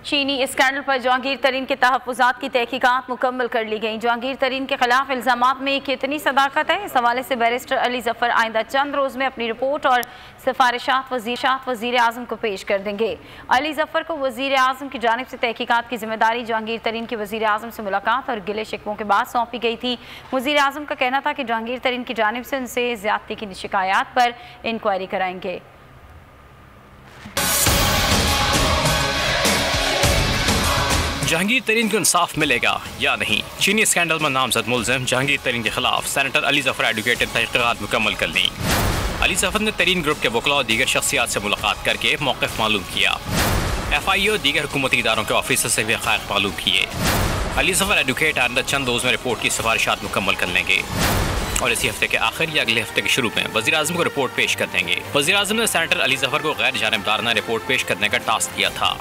चीनी स्कैंडल पर जहांगीर तरीन के तहफ़्फ़ुज़ात की तहकीकात मुकम्मल कर ली गई। जहांगीर तरीन के खिलाफ इल्ज़ामात में कितनी सदाकत है, इस हवाले से बैरिस्टर अली ज़फ़र आइंदा चंद रोज़ में अपनी रिपोर्ट और सिफारिशात वज़ीर आज़म को पेश कर देंगे। अली ज़फ़र को वज़ीर आज़म की जानिब से तहकीकात की जिम्मेदारी जहांगीर तरीन की वज़ीर आज़म से मुलाकात और गिले शिकवों के बाद सौंपी गई थी। वज़ीर आज़म का कहना था कि जहांगीर तरीन की जानिब से उनसे ज़्यादती की शिकायत पर इंक्वायरी कराएंगे। जहांगीर तरीन को इंसाफ मिलेगा या नहीं? चीनी स्कैंडल में नामजद मुलजिम जहांगीर तरीन के खिलाफ सेनेटर अली ज़फ़र एडवोकेट ने तहक़ीक़ात मुकम्मल कर ली। अली ज़फ़र ने तरीन ग्रुप के वकला और दीगर शख्सियात से मुलाकात करके मौक़िफ़ मालूम किया। FIA और दीगर हुकूमती इदारों के ऑफिसर से भी हक़ाइक़ मालूम किए। अली ज़फ़र एडवोकेट आइंदा चंद रोज़ में रिपोर्ट की सिफारिशात मुकम्मल कर लेंगे और इसी हफ्ते के आखिर या अगले हफ्ते के शुरू में वज़ीर आज़म को रिपोर्ट पेश कर देंगे। वज़ीर आज़म ने सेनेटर अली ज़फ़र को गैर जानिबदाराना रिपोर्ट पेश करने का टास्क दिया था।